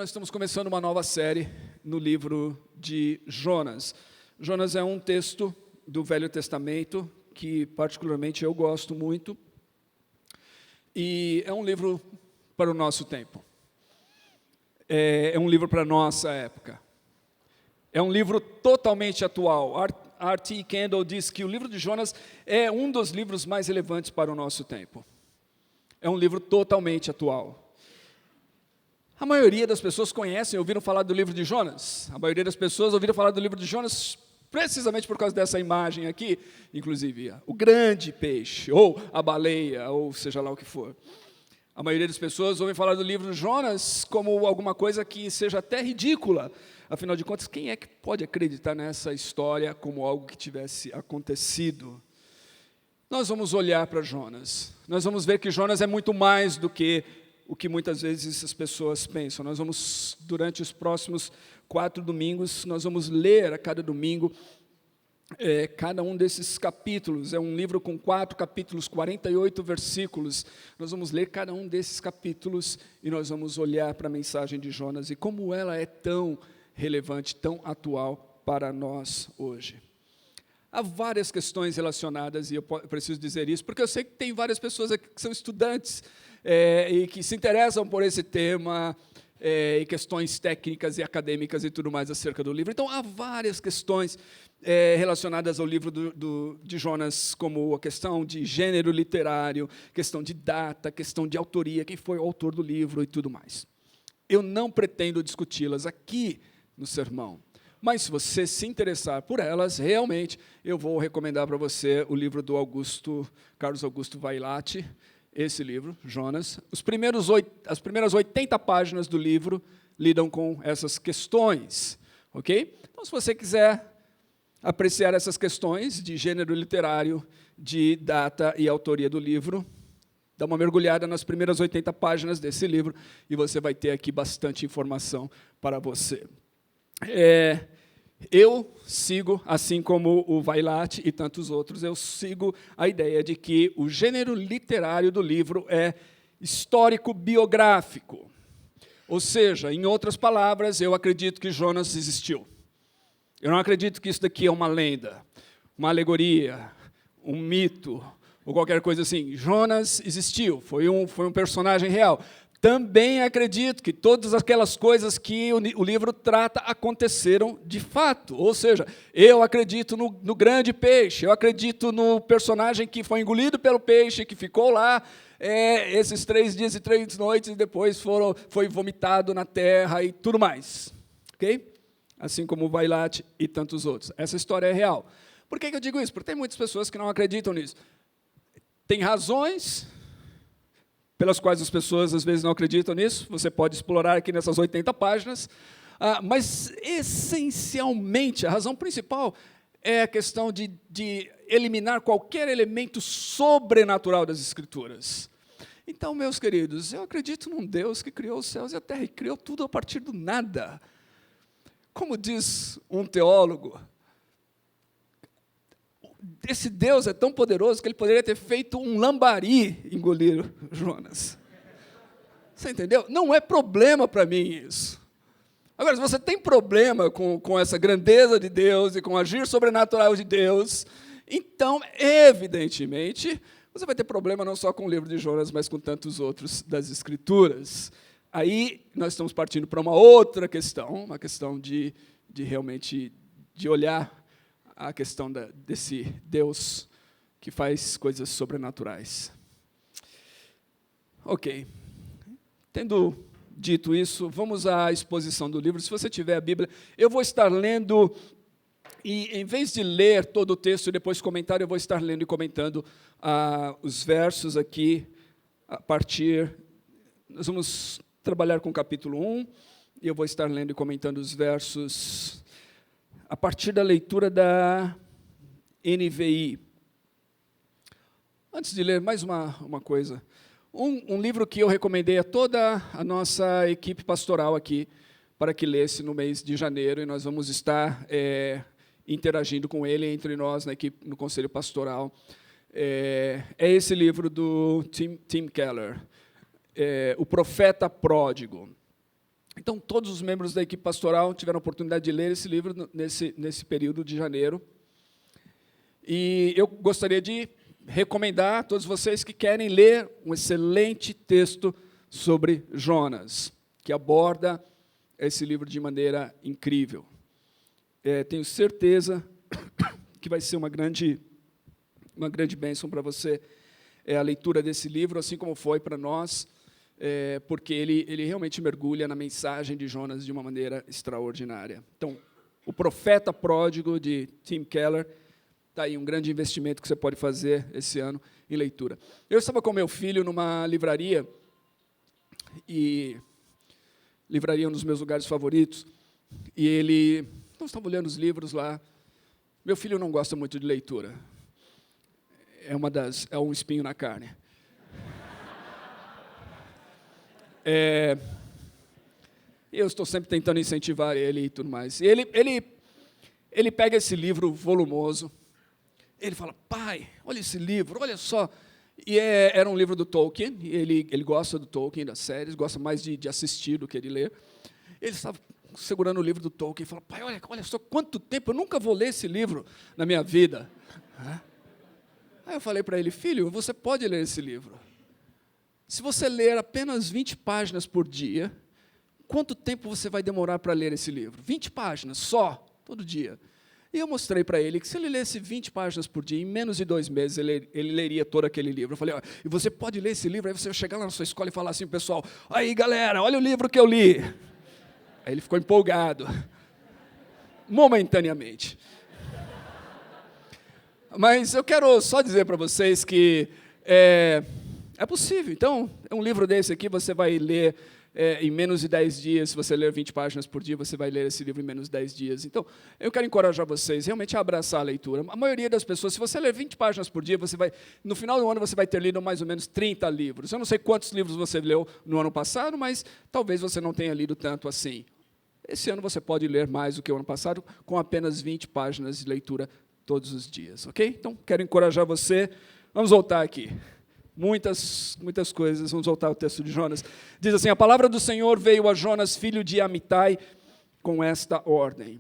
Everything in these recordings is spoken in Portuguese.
nós estamos começando uma nova série no livro de Jonas. Jonas é um texto do Velho Testamento que, particularmente, eu gosto muito. E é um livro para o nosso tempo. É um livro para a nossa época. É um livro totalmente atual. R.T. Kendall diz que o livro de Jonas é um dos livros mais relevantes para o nosso tempo. É um livro totalmente atual. A maioria das pessoas conhecem, ouviram falar do livro de Jonas. A maioria das pessoas ouviram falar do livro de Jonas precisamente por causa dessa imagem aqui, inclusive, o grande peixe, ou a baleia, ou seja lá o que for. A maioria das pessoas ouvem falar do livro de Jonas como alguma coisa que seja até ridícula. Afinal de contas, quem é que pode acreditar nessa história como algo que tivesse acontecido? Nós vamos olhar para Jonas. Nós vamos ver que Jonas é muito mais do que o que muitas vezes as pessoas pensam. Nós vamos, durante os próximos 4 domingos, nós vamos ler a cada domingo cada um desses capítulos. É um livro com 4 capítulos, 48 versículos. Nós vamos ler cada um desses capítulos e nós vamos olhar para a mensagem de Jonas e como ela é tão relevante, tão atual para nós hoje. Há várias questões relacionadas, e eu preciso dizer isso, porque eu sei que tem várias pessoas aqui que são estudantes e que se interessam por esse tema, e questões técnicas e acadêmicas e tudo mais acerca do livro. Então, há várias questões relacionadas ao livro de Jonas, como a questão de gênero literário, questão de data, questão de autoria, quem foi o autor do livro e tudo mais. Eu não pretendo discuti-las aqui no sermão. Mas se você se interessar por elas, realmente, eu vou recomendar para você o livro do Carlos Augusto Vailate, esse livro, Jonas. As primeiras 80 páginas do livro lidam com essas questões, ok? Então, se você quiser apreciar essas questões de gênero literário, de data e autoria do livro, dá uma mergulhada nas primeiras 80 páginas desse livro e você vai ter aqui bastante informação para você. Eu sigo, assim como o Vailate e tantos outros, eu sigo a ideia de que o gênero literário do livro é histórico-biográfico. Ou seja, em outras palavras, eu acredito que Jonas existiu. Eu não acredito que isso daqui é uma lenda, uma alegoria, um mito, ou qualquer coisa assim. Jonas existiu, foi um personagem real. Também acredito que todas aquelas coisas que o livro trata aconteceram de fato. Ou seja, eu acredito no grande peixe, eu acredito no personagem que foi engolido pelo peixe, que ficou lá esses 3 dias e 3 noites e depois foi vomitado na terra e tudo mais. Ok? Assim como o Vailate e tantos outros. Essa história é real. Por que eu digo isso? Porque tem muitas pessoas que não acreditam nisso. Tem razões pelas quais as pessoas, às vezes, não acreditam nisso. Você pode explorar aqui nessas 80 páginas. Mas, essencialmente, a razão principal é a questão de eliminar qualquer elemento sobrenatural das Escrituras. Então, meus queridos, eu acredito num Deus que criou os céus e a terra, e criou tudo a partir do nada. Como diz um teólogo, esse Deus é tão poderoso que ele poderia ter feito um lambari engolir Jonas. Você entendeu? Não é problema para mim isso. Agora, se você tem problema com essa grandeza de Deus e com o agir sobrenatural de Deus, então, evidentemente, você vai ter problema não só com o livro de Jonas, mas com tantos outros das Escrituras. Aí, nós estamos partindo para uma outra questão, uma questão de realmente de olhar a questão desse Deus que faz coisas sobrenaturais. Ok. Tendo dito isso, vamos à exposição do livro. Se você tiver a Bíblia, eu vou estar lendo, e em vez de ler todo o texto e depois comentar, eu vou estar lendo e comentando os versos aqui, a partir... Nós vamos trabalhar com o capítulo 1, e eu vou estar lendo e comentando os versos a partir da leitura da NVI. Antes de ler, mais uma coisa. Um livro que eu recomendei a toda a nossa equipe pastoral aqui, para que lesse no mês de janeiro, e nós vamos estar interagindo com ele entre nós, na equipe, no Conselho Pastoral. É esse livro do Tim Keller, O Profeta Pródigo. Então, todos os membros da equipe pastoral tiveram a oportunidade de ler esse livro nesse período de janeiro. E eu gostaria de recomendar a todos vocês que querem ler um excelente texto sobre Jonas, que aborda esse livro de maneira incrível. Tenho certeza que vai ser uma grande bênção para você a leitura desse livro, assim como foi para nós, porque ele realmente mergulha na mensagem de Jonas de uma maneira extraordinária. Então, O Profeta Pródigo, de Tim Keller, está aí um grande investimento que você pode fazer esse ano em leitura. Eu estava com meu filho numa livraria, e livraria é um dos meus lugares favoritos, e nós estávamos olhando os livros lá. Meu filho não gosta muito de leitura, é um espinho na carne. Eu estou sempre tentando incentivar ele e tudo mais. E ele pega esse livro volumoso, ele fala: pai, olha esse livro, olha só. E era um livro do Tolkien, e ele gosta do Tolkien, das séries, gosta mais de assistir do que de ler. Ele estava segurando o livro do Tolkien e falou: pai, olha só quanto tempo, eu nunca vou ler esse livro na minha vida. Aí eu falei para ele: filho, você pode ler esse livro. Se você ler apenas 20 páginas por dia, quanto tempo você vai demorar para ler esse livro? 20 páginas, só, todo dia. E eu mostrei para ele que se ele lesse 20 páginas por dia, em menos de 2 meses, ele leria todo aquele livro. Eu falei: e você pode ler esse livro, aí você vai chegar lá na sua escola e falar assim: pessoal, aí galera, olha o livro que eu li. Aí ele ficou empolgado, momentaneamente. Mas eu quero só dizer para vocês que é possível. Então, um livro desse aqui você vai ler em menos de 10 dias. Se você ler 20 páginas por dia, você vai ler esse livro em menos de 10 dias. Então, eu quero encorajar vocês realmente a abraçar a leitura. A maioria das pessoas, se você ler 20 páginas por dia, no final do ano você vai ter lido mais ou menos 30 livros. Eu não sei quantos livros você leu no ano passado, mas talvez você não tenha lido tanto assim. Esse ano você pode ler mais do que o ano passado, com apenas 20 páginas de leitura todos os dias, ok? Então, quero encorajar você. Vamos voltar aqui. Muitas coisas. Vamos voltar ao texto de Jonas. Diz assim: a palavra do Senhor veio a Jonas, filho de Amitai, com esta ordem.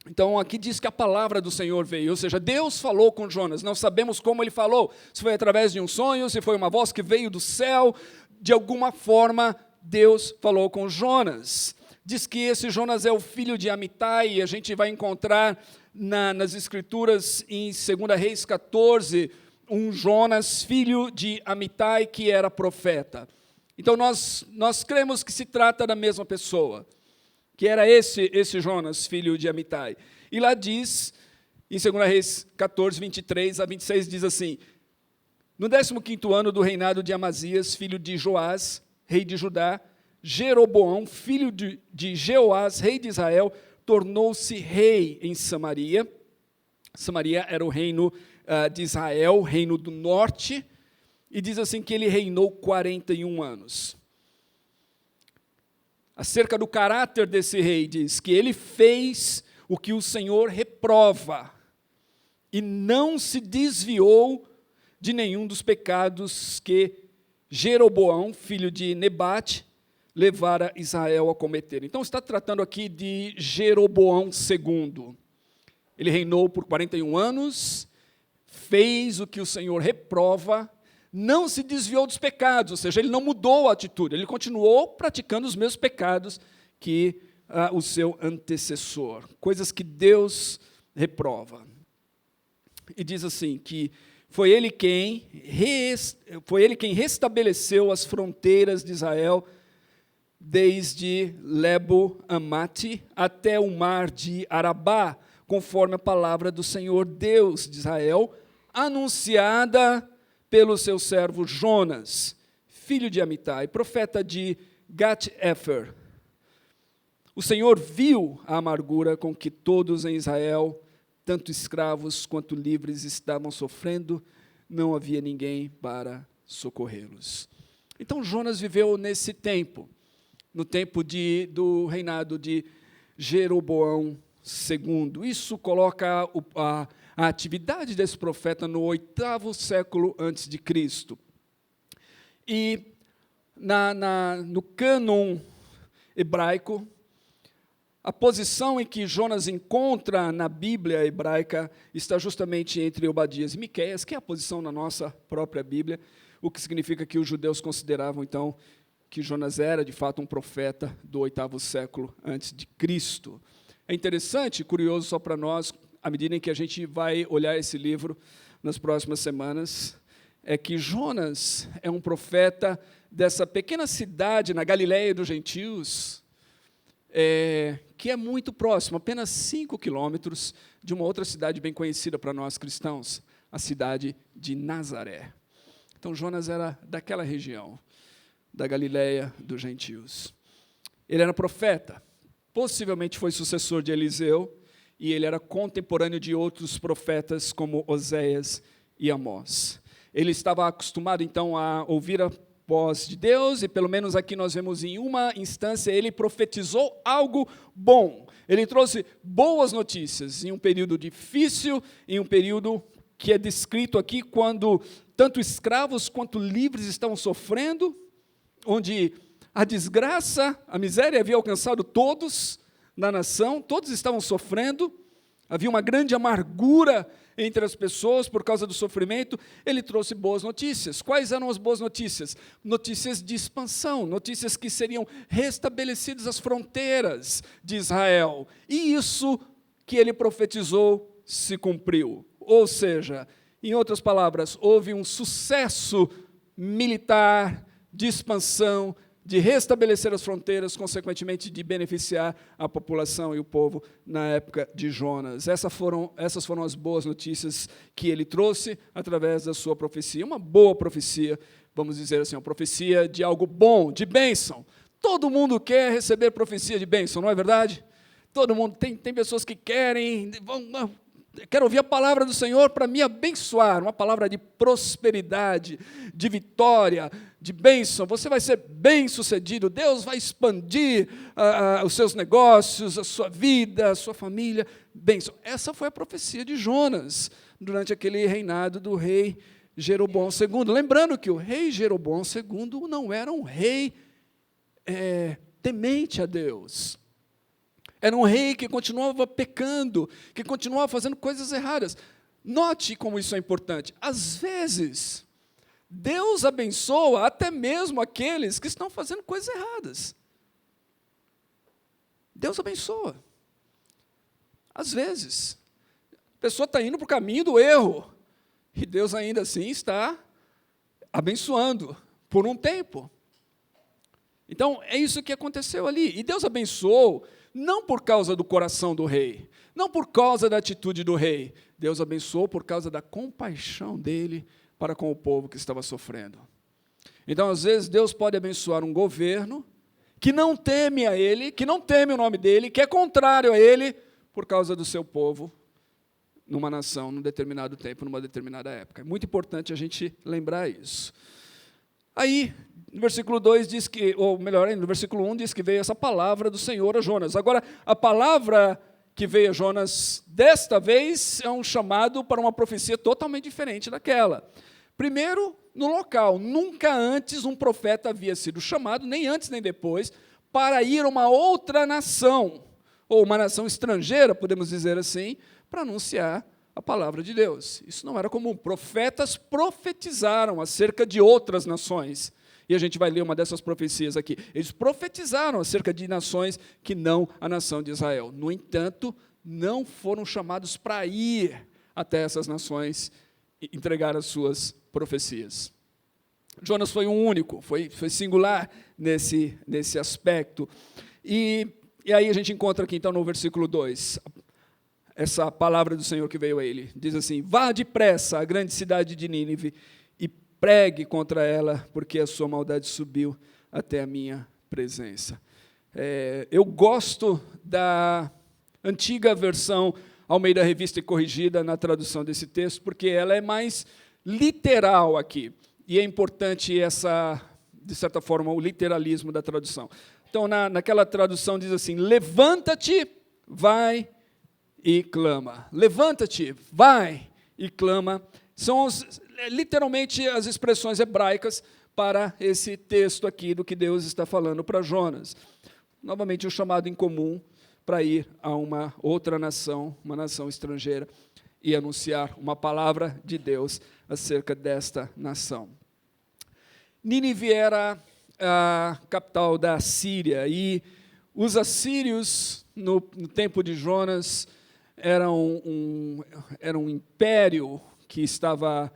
Então, aqui diz que a palavra do Senhor veio, ou seja, Deus falou com Jonas. Não sabemos como ele falou, se foi através de um sonho, se foi uma voz que veio do céu. De alguma forma, Deus falou com Jonas. Diz que esse Jonas é o filho de Amitai, e a gente vai encontrar nas Escrituras, em 2 Reis 14, um Jonas, filho de Amitai, que era profeta. Então, nós cremos que se trata da mesma pessoa, que era esse Jonas, filho de Amitai. E lá diz, em 2 Reis 14, 23 a 26, diz assim: no 15º ano do reinado de Amazias, filho de Joás, rei de Judá, Jeroboão, filho de Jeoás, rei de Israel, tornou-se rei em Samaria. Samaria era o reino de Israel, reino do norte, e diz assim que ele reinou 41 anos. Acerca do caráter desse rei, diz que ele fez o que o Senhor reprova, e não se desviou de nenhum dos pecados que Jeroboão, filho de Nebate, levara Israel a cometer. Então, está tratando aqui de Jeroboão II. Ele reinou por 41 anos, fez o que o Senhor reprova, não se desviou dos pecados, ou seja, ele não mudou a atitude, ele continuou praticando os mesmos pecados que o seu antecessor, coisas que Deus reprova. E diz assim, que foi ele quem restabeleceu as fronteiras de Israel, desde Lebo-Amate até o mar de Arabá, conforme a palavra do Senhor Deus de Israel, anunciada pelo seu servo Jonas, filho de Amitai, profeta de Gat-Efer. O Senhor viu a amargura com que todos em Israel, tanto escravos quanto livres, estavam sofrendo, não havia ninguém para socorrê-los. Então Jonas viveu nesse tempo, no tempo do reinado de Jeroboão II. Isso coloca a atividade desse profeta no 8º século antes de Cristo. E no cânon hebraico. A posição em que Jonas encontra na Bíblia hebraica está justamente entre Obadias e Miqueias, que é a posição na nossa própria Bíblia, o que significa que os judeus consideravam, então, que Jonas era, de fato, um profeta do 8º século antes de Cristo. É interessante, curioso só para nós, à medida em que a gente vai olhar esse livro nas próximas semanas, é que Jonas é um profeta dessa pequena cidade na Galileia dos gentios, que é muito próximo, apenas 5 quilômetros de uma outra cidade bem conhecida para nós cristãos, a cidade de Nazaré. Então, Jonas era daquela região, da Galileia dos gentios. Ele era profeta, possivelmente foi sucessor de Eliseu, e ele era contemporâneo de outros profetas como Oséias e Amós. Ele estava acostumado, então, a ouvir a voz de Deus, e pelo menos aqui nós vemos em uma instância, ele profetizou algo bom. Ele trouxe boas notícias em um período difícil, em um período que é descrito aqui quando tanto escravos quanto livres estavam sofrendo, onde a desgraça, a miséria havia alcançado todos na nação, todos estavam sofrendo, havia uma grande amargura entre as pessoas por causa do sofrimento. Ele trouxe boas notícias. Quais eram as boas notícias? Notícias de expansão, notícias que seriam restabelecidas as fronteiras de Israel. E isso que ele profetizou se cumpriu. Ou seja, em outras palavras, houve um sucesso militar de expansão, de restabelecer as fronteiras, consequentemente de beneficiar a população e o povo na época de Jonas. Essas foram as boas notícias que ele trouxe através da sua profecia. Uma boa profecia, vamos dizer assim, uma profecia de algo bom, de bênção. Todo mundo quer receber profecia de bênção, não é verdade? Todo mundo, tem pessoas que querem, quero ouvir a palavra do Senhor para me abençoar, uma palavra de prosperidade, de vitória, de bênção. Você vai ser bem-sucedido, Deus vai expandir os seus negócios, a sua vida, a sua família, bênção. Essa foi a profecia de Jonas, durante aquele reinado do rei Jeroboão II. Lembrando que o rei Jeroboão II não era um rei temente a Deus. Era um rei que continuava pecando, que continuava fazendo coisas erradas. Note como isso é importante. Às vezes, Deus abençoa até mesmo aqueles que estão fazendo coisas erradas. Deus abençoa. Às vezes, a pessoa está indo para o caminho do erro, e Deus ainda assim está abençoando por um tempo. Então, é isso que aconteceu ali. E Deus abençoou não por causa do coração do rei, não por causa da atitude do rei. Deus abençoou por causa da compaixão dele para com o povo que estava sofrendo. Então, às vezes, Deus pode abençoar um governo que não teme a ele, que não teme o nome dele, que é contrário a ele, por causa do seu povo, numa nação, num determinado tempo, numa determinada época. É muito importante a gente lembrar isso. Aí, no versículo 2 diz que, ou melhor ainda, no versículo 1 diz que veio essa palavra do Senhor a Jonas. Agora, a palavra que veio a Jonas desta vez é um chamado para uma profecia totalmente diferente daquela. Primeiro, no local. Nunca antes um profeta havia sido chamado, nem antes nem depois, para ir a uma outra nação, ou uma nação estrangeira, podemos dizer assim, para anunciar a palavra de Deus. Isso não era comum. Profetas profetizaram acerca de outras nações. E a gente vai ler uma dessas profecias aqui. Eles profetizaram acerca de nações que não a nação de Israel. No entanto, não foram chamados para ir até essas nações e entregar as suas profecias. Jonas foi um único, foi singular nesse aspecto. E aí a gente encontra aqui, então, no versículo 2, essa palavra do Senhor que veio a ele. Diz assim: vá depressa à grande cidade de Nínive e pregue contra ela, porque a sua maldade subiu até a minha presença. Eu gosto da antiga versão Almeida Revista e Corrigida na tradução desse texto, porque ela é mais literal aqui. E é importante de certa forma, o literalismo da tradução. Então, naquela tradução diz assim: levanta-te, vai e clama. Levanta-te, vai e clama. São literalmente as expressões hebraicas para esse texto aqui do que Deus está falando para Jonas. novamente, um chamado em comum para ir a uma outra nação, uma nação estrangeira, e anunciar uma palavra de Deus acerca desta nação. Nínive era a capital da Síria, e os assírios, no tempo de Jonas, eram um império que estava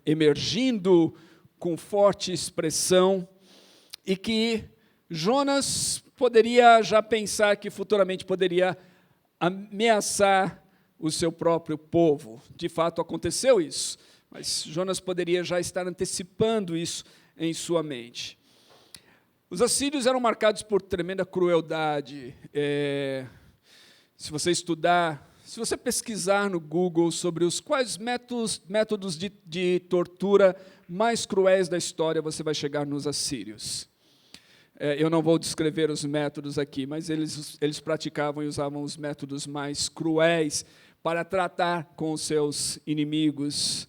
emergindo com forte expressão, e que Jonas poderia já pensar que futuramente poderia ameaçar o seu próprio povo. De fato, aconteceu isso, mas Jonas poderia já estar antecipando isso em sua mente. Os assírios eram marcados por tremenda crueldade. Se você pesquisar no Google sobre os quais métodos de tortura mais cruéis da história, você vai chegar nos assírios. Eu não vou descrever os métodos aqui, mas eles praticavam e usavam os métodos mais cruéis para tratar com os seus inimigos.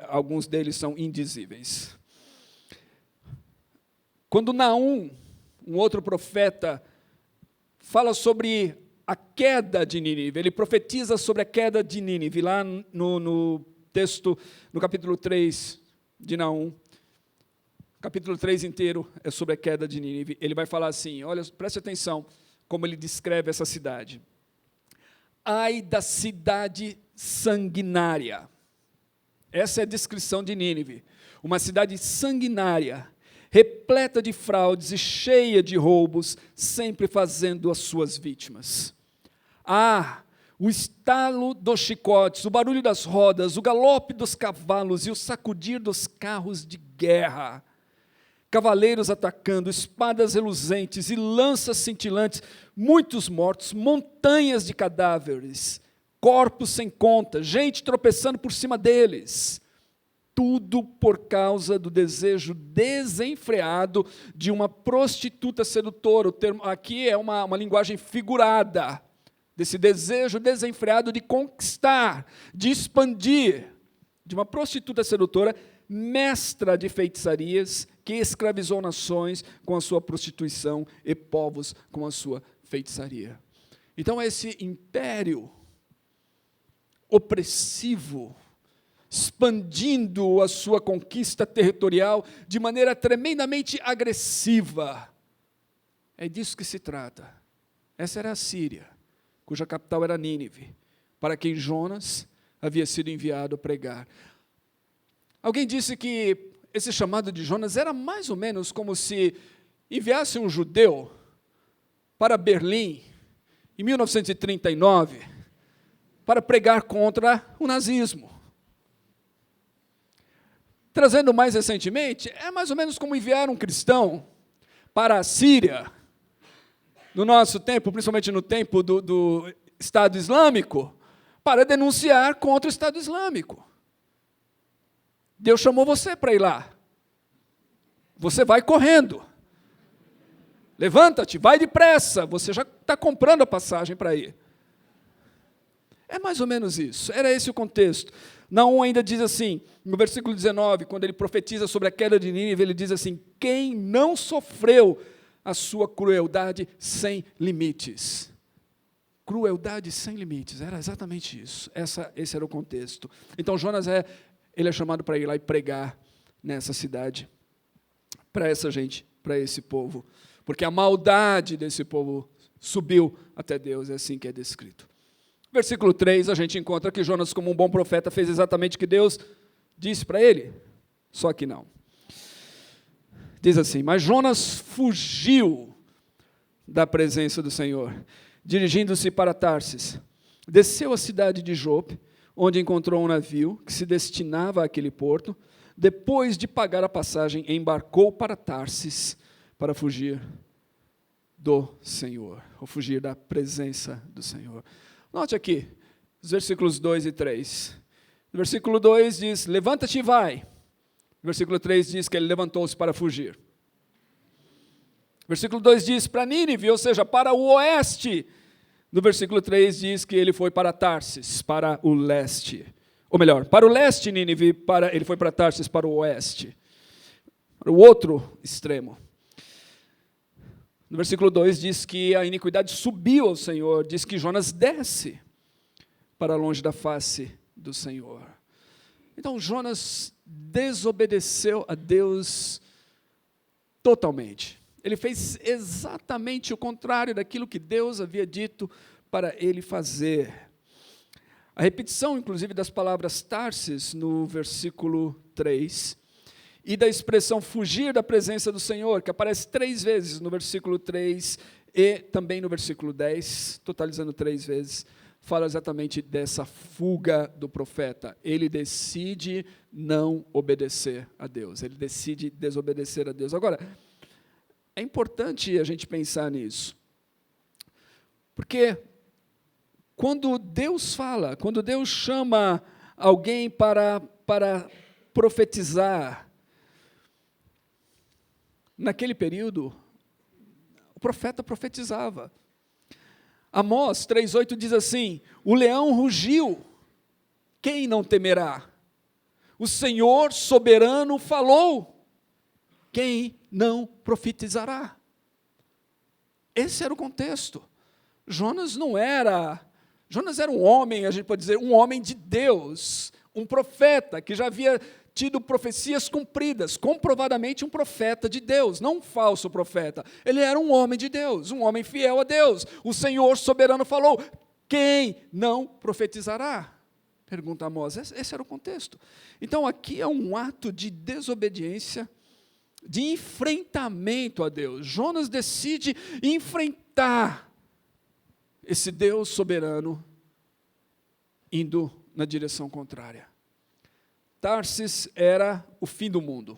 Alguns deles são indizíveis. Quando Naum, um outro profeta, fala sobre a queda de Nínive, ele profetiza sobre a queda de Nínive, lá no texto, no capítulo 3 de Naum, capítulo 3 inteiro é sobre a queda de Nínive. Ele vai falar assim, olha, preste atenção como ele descreve essa cidade. Ai da cidade sanguinária. Essa é a descrição de Nínive. Uma cidade sanguinária, repleta de fraudes e cheia de roubos, sempre fazendo as suas vítimas. O estalo dos chicotes, o barulho das rodas, o galope dos cavalos e o sacudir dos carros de guerra. Cavaleiros atacando, espadas reluzentes e lanças cintilantes, muitos mortos, montanhas de cadáveres, corpos sem conta, gente tropeçando por cima deles. Tudo por causa do desejo desenfreado de uma prostituta sedutora. O termo aqui é uma linguagem figurada, desse desejo desenfreado de conquistar, de expandir, de uma prostituta sedutora, mestra de feitiçarias, que escravizou nações com a sua prostituição e povos com a sua feitiçaria. Então, esse império opressivo, expandindo a sua conquista territorial de maneira tremendamente agressiva. É disso que se trata. Essa era a Síria, cuja capital era Nínive, para quem Jonas havia sido enviado a pregar. Alguém disse que esse chamado de Jonas era mais ou menos como se enviasse um judeu para Berlim, em 1939, para pregar contra o nazismo. Trazendo mais recentemente, é mais ou menos como enviar um cristão para a Síria, no nosso tempo, principalmente no tempo do Estado Islâmico, para denunciar contra o Estado Islâmico. Deus chamou você para ir lá. Você vai correndo. Levanta-te, vai depressa. Você já está comprando a passagem para ir. É mais ou menos isso. Era esse o contexto. Naum ainda diz assim, no versículo 19, quando ele profetiza sobre a queda de Nínive, ele diz assim, quem não sofreu a sua crueldade sem limites. Crueldade sem limites, era exatamente isso. Esse era o contexto. Então, Jonas ele é chamado para ir lá e pregar nessa cidade, para essa gente, para esse povo, porque a maldade desse povo subiu até Deus, é assim que é descrito. Versículo 3, a gente encontra que Jonas, como um bom profeta, fez exatamente o que Deus disse para ele, só que não. Diz assim, mas Jonas fugiu da presença do Senhor, dirigindo-se para Tarsis, desceu à cidade de Jope, onde encontrou um navio que se destinava àquele porto. Depois de pagar a passagem, embarcou para Tarsis para fugir do Senhor, ou fugir da presença do Senhor. Note aqui, os versículos 2 e 3. No versículo 2 diz, levanta-te e vai. No versículo 3 diz que ele levantou-se para fugir. Versículo 2 diz para Nínive, ou seja, para o oeste. No versículo 3 diz que ele foi para Tarsis, para o leste. Ou melhor, para o leste, Nínive, ele foi para Tarsis, para o oeste. Para o outro extremo. No versículo 2 diz que a iniquidade subiu ao Senhor, diz que Jonas desce para longe da face do Senhor. Então Jonas desobedeceu a Deus totalmente. Ele fez exatamente o contrário daquilo que Deus havia dito para ele fazer. A repetição, inclusive, das palavras Tarsis no versículo 3, e da expressão fugir da presença do Senhor, que aparece 3 vezes no versículo 3 e também no versículo 10, totalizando 3 vezes, fala exatamente dessa fuga do profeta. Ele decide não obedecer a Deus, ele decide desobedecer a Deus. Agora, é importante a gente pensar nisso, porque quando Deus fala, quando Deus chama alguém para profetizar, naquele período, o profeta profetizava. Amós 3,8 diz assim: o leão rugiu, quem não temerá? O Senhor soberano falou, quem não profetizará? Esse era o contexto. Jonas era um homem, a gente pode dizer, um homem de Deus, um profeta que já havia tido profecias cumpridas, comprovadamente um profeta de Deus, não um falso profeta. Ele era um homem de Deus, um homem fiel a Deus. O Senhor soberano falou, quem não profetizará? Pergunta Amós. Esse era o contexto. Então aqui é um ato de desobediência, de enfrentamento a Deus. Jonas decide enfrentar esse Deus soberano, indo na direção contrária. Tarsis era o fim do mundo,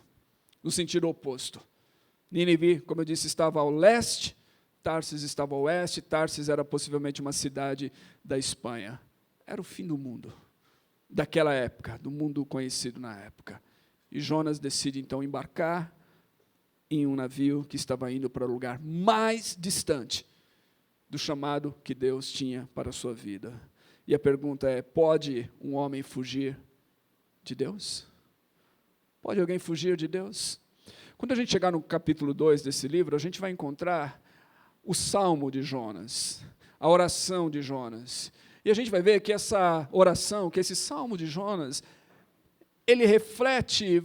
no sentido oposto. Nínive, como eu disse, estava ao leste, Tarsis estava ao oeste, Tarsis era possivelmente uma cidade da Espanha. Era o fim do mundo, daquela época, do mundo conhecido na época. E Jonas decide então embarcar em um navio que estava indo para o lugar mais distante do chamado que Deus tinha para a sua vida. E a pergunta é, pode um homem fugir de Deus? Pode alguém fugir de Deus? Quando a gente chegar no capítulo 2 desse livro, a gente vai encontrar o Salmo de Jonas, a oração de Jonas. E a gente vai ver que essa oração, que esse Salmo de Jonas, ele reflete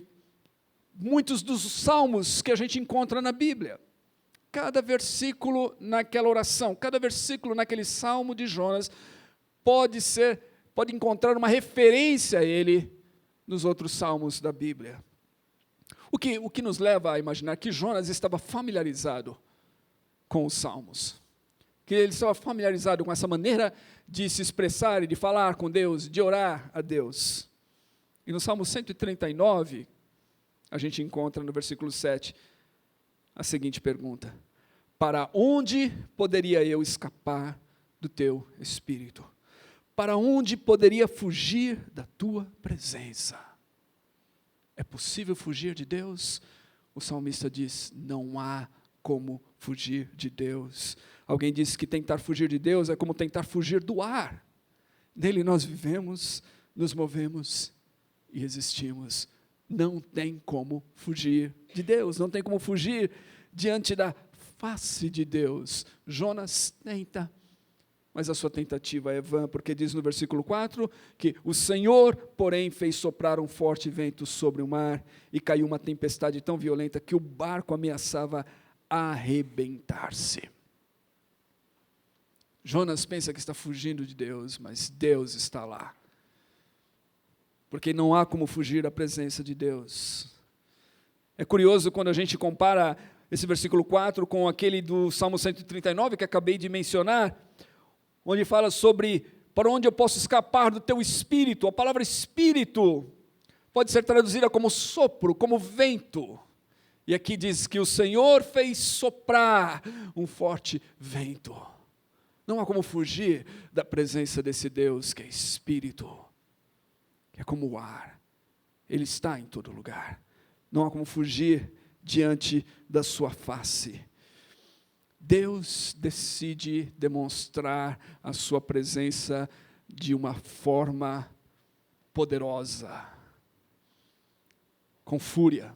muitos dos salmos que a gente encontra na Bíblia. Cada versículo naquela oração, cada versículo naquele Salmo de Jonas pode encontrar uma referência a ele nos outros salmos da Bíblia. O que nos leva a imaginar que Jonas estava familiarizado com os salmos, que ele estava familiarizado com essa maneira de se expressar e de falar com Deus, de orar a Deus. E no Salmo 139, a gente encontra no versículo 7 a seguinte pergunta: para onde poderia eu escapar do teu Espírito? Para onde poderia fugir da tua presença? É possível fugir de Deus? O salmista diz, não há como fugir de Deus. Alguém disse que tentar fugir de Deus é como tentar fugir do ar. Nele nós vivemos, nos movemos e existimos. Não tem como fugir de Deus, não tem como fugir diante da face de Deus. Jonas tenta, mas a sua tentativa é vã, porque diz no versículo 4, que o Senhor, porém, fez soprar um forte vento sobre o mar, e caiu uma tempestade tão violenta que o barco ameaçava arrebentar-se. Jonas pensa que está fugindo de Deus, mas Deus está lá. Porque não há como fugir da presença de Deus. É curioso quando a gente compara esse versículo 4 com aquele do Salmo 139, que acabei de mencionar, onde fala sobre para onde eu posso escapar do teu espírito. A palavra espírito pode ser traduzida como sopro, como vento. E aqui diz que o Senhor fez soprar um forte vento. Não há como fugir da presença desse Deus que é espírito, que é como o ar. Ele está em todo lugar. Não há como fugir diante da sua face. Deus decide demonstrar a sua presença de uma forma poderosa, com fúria.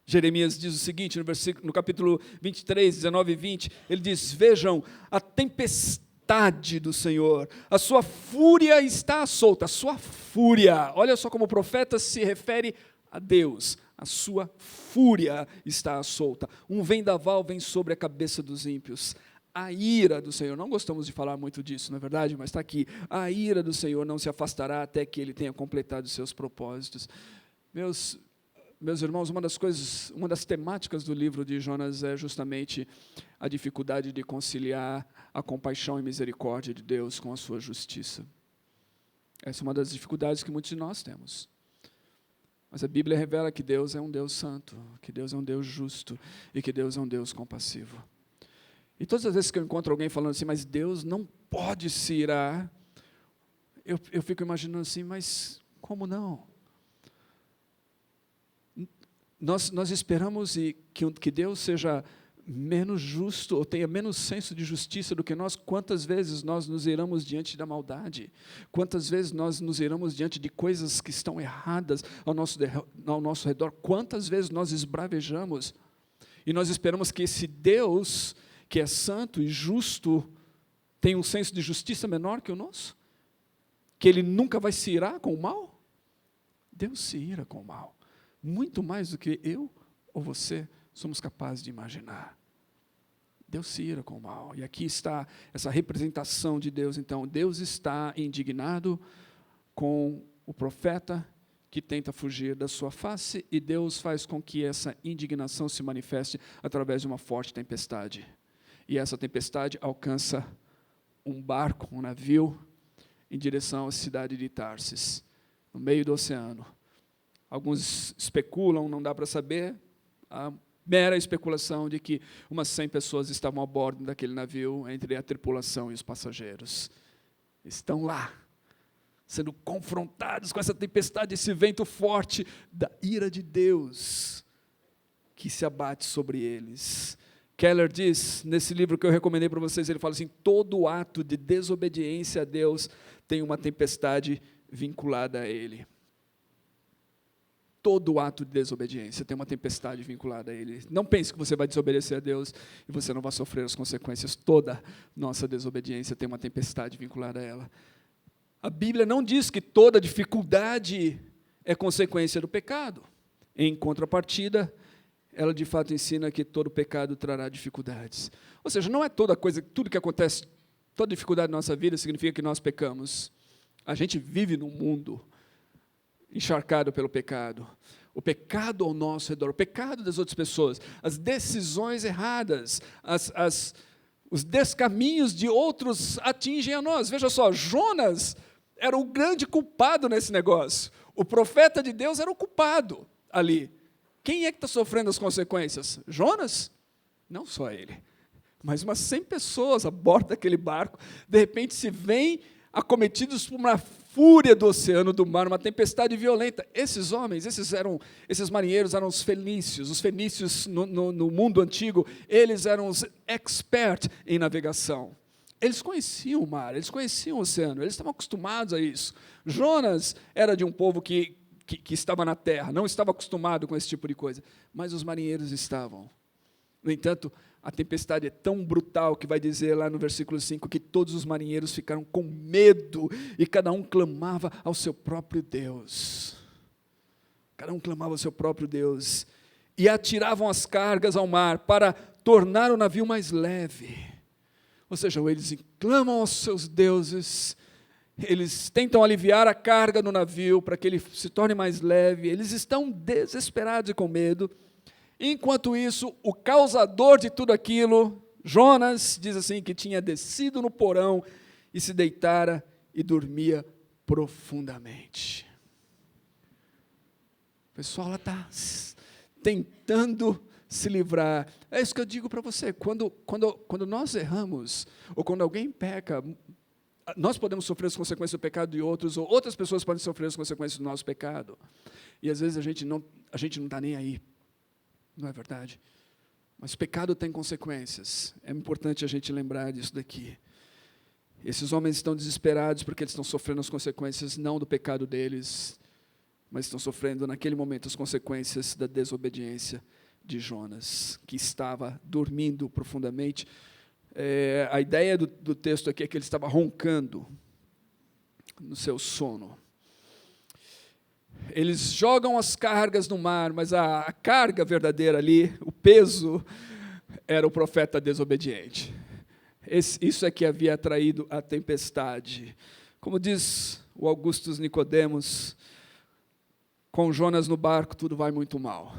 Jeremias diz o seguinte, no capítulo 23, 19 e 20, ele diz, vejam, a tempestade do Senhor, a sua fúria está solta, a sua fúria, olha só como o profeta se refere a Deus, a sua fúria está solta, um vendaval vem sobre a cabeça dos ímpios, a ira do Senhor, não gostamos de falar muito disso, não é verdade? Mas está aqui, a ira do Senhor não se afastará até que Ele tenha completado os seus propósitos. Meus irmãos, uma das temáticas do livro de Jonas é justamente a dificuldade de conciliar a compaixão e misericórdia de Deus com a sua justiça. Essa é uma das dificuldades que muitos de nós temos. Mas a Bíblia revela que Deus é um Deus santo, que Deus é um Deus justo e que Deus é um Deus compassivo. E todas as vezes que eu encontro alguém falando assim, mas Deus não pode se irar, eu fico imaginando assim, mas como não? Nós esperamos que Deus seja menos justo, ou tenha menos senso de justiça do que nós. Quantas vezes nós nos iramos diante da maldade? Quantas vezes nós nos iramos diante de coisas que estão erradas ao nosso redor? Quantas vezes nós esbravejamos? E nós esperamos que esse Deus, que é santo e justo, tenha um senso de justiça menor que o nosso? Que Ele nunca vai se irar com o mal? Deus se ira com o mal. Muito mais do que eu ou você somos capazes de imaginar. Deus se ira com o mal. E aqui está essa representação de Deus. Então, Deus está indignado com o profeta que tenta fugir da sua face, e Deus faz com que essa indignação se manifeste através de uma forte tempestade. E essa tempestade alcança um barco, um navio, em direção à cidade de Tarsis, no meio do oceano. Alguns especulam, não dá para saber, a mera especulação de que umas 100 pessoas estavam a bordo daquele navio, entre a tripulação e os passageiros. Estão lá, sendo confrontados com essa tempestade, esse vento forte da ira de Deus, que se abate sobre eles. Keller diz, nesse livro que eu recomendei para vocês, ele fala assim, todo ato de desobediência a Deus tem uma tempestade vinculada a ele. Todo ato de desobediência tem uma tempestade vinculada a ele. Não pense que você vai desobedecer a Deus e você não vai sofrer as consequências. Toda nossa desobediência tem uma tempestade vinculada a ela. A Bíblia não diz que toda dificuldade é consequência do pecado. Em contrapartida, ela de fato ensina que todo pecado trará dificuldades. Ou seja, não é tudo que acontece, toda dificuldade na nossa vida significa que nós pecamos. A gente vive num mundo encharcado pelo pecado. O pecado ao nosso redor, o pecado das outras pessoas, as decisões erradas, os descaminhos de outros atingem a nós. Veja só, Jonas era o grande culpado nesse negócio. O profeta de Deus era o culpado ali. Quem é que está sofrendo as consequências? Jonas? Não só ele, mas umas 100 pessoas a bordo daquele barco, de repente se veem acometidos por uma fúria do oceano, do mar, uma tempestade violenta. Esses homens, esses marinheiros eram os fenícios. Os fenícios, no mundo antigo, eles eram os experts em navegação. Eles conheciam o mar, eles conheciam o oceano, eles estavam acostumados a isso. Jonas era de um povo que estava na terra, não estava acostumado com esse tipo de coisa, mas os marinheiros estavam. No entanto, a tempestade é tão brutal que vai dizer lá no versículo 5 que todos os marinheiros ficaram com medo e cada um clamava ao seu próprio Deus. Cada um clamava ao seu próprio Deus e atiravam as cargas ao mar para tornar o navio mais leve. Ou seja, eles clamam aos seus deuses, eles tentam aliviar a carga no navio para que ele se torne mais leve, eles estão desesperados e com medo. Enquanto isso, o causador de tudo aquilo, Jonas, diz assim, que tinha descido no porão e se deitara e dormia profundamente. O pessoal lá está tentando se livrar. É isso que eu digo para você, quando nós erramos, ou quando alguém peca, nós podemos sofrer as consequências do pecado de outros, ou outras pessoas podem sofrer as consequências do nosso pecado. E às vezes a gente não está nem aí. Não é verdade? Mas o pecado tem consequências. É importante a gente lembrar disso daqui. Esses homens estão desesperados porque eles estão sofrendo as consequências não do pecado deles, mas estão sofrendo naquele momento as consequências da desobediência de Jonas, que estava dormindo profundamente. A ideia do texto aqui é que ele estava roncando no seu sono. Eles jogam as cargas no mar, mas a carga verdadeira ali, o peso, era o profeta desobediente. Isso é que havia traído a tempestade. Como diz o Augustus Nicodemos, com Jonas no barco tudo vai muito mal.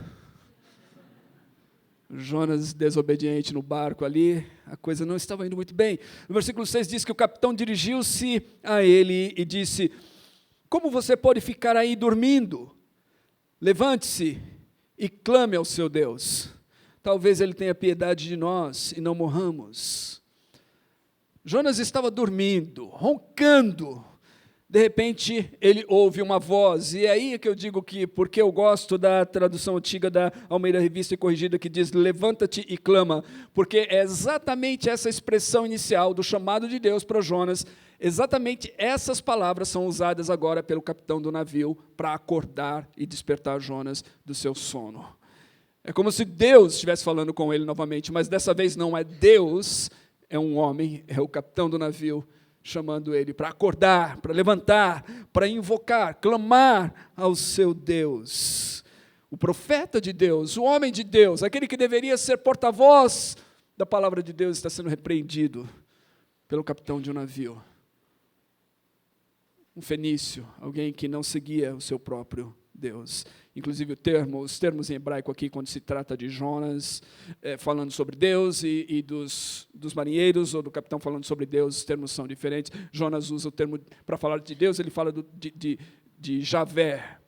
Jonas desobediente no barco ali, a coisa não estava indo muito bem. No versículo 6 diz que o capitão dirigiu-se a ele e disse: como você pode ficar aí dormindo? Levante-se e clame ao seu Deus. Talvez ele tenha piedade de nós e não morramos. Jonas estava dormindo, roncando. De repente, ele ouve uma voz, e é aí que eu digo que, porque eu gosto da tradução antiga da Almeida Revista e Corrigida, que diz, levanta-te e clama, porque é exatamente essa expressão inicial do chamado de Deus para Jonas, exatamente essas palavras são usadas agora pelo capitão do navio para acordar e despertar Jonas do seu sono. É como se Deus estivesse falando com ele novamente, mas dessa vez não é Deus, é um homem, é o capitão do navio, chamando ele para acordar, para levantar, para invocar, clamar ao seu Deus. O profeta de Deus, o homem de Deus, aquele que deveria ser porta-voz da palavra de Deus, está sendo repreendido pelo capitão de um navio. Um fenício, alguém que não seguia o seu próprio Deus. Inclusive os termos em hebraico aqui, quando se trata de Jonas, falando sobre Deus, e dos marinheiros, ou do capitão falando sobre Deus, os termos são diferentes. Jonas usa o termo, para falar de Deus, ele fala de Javé.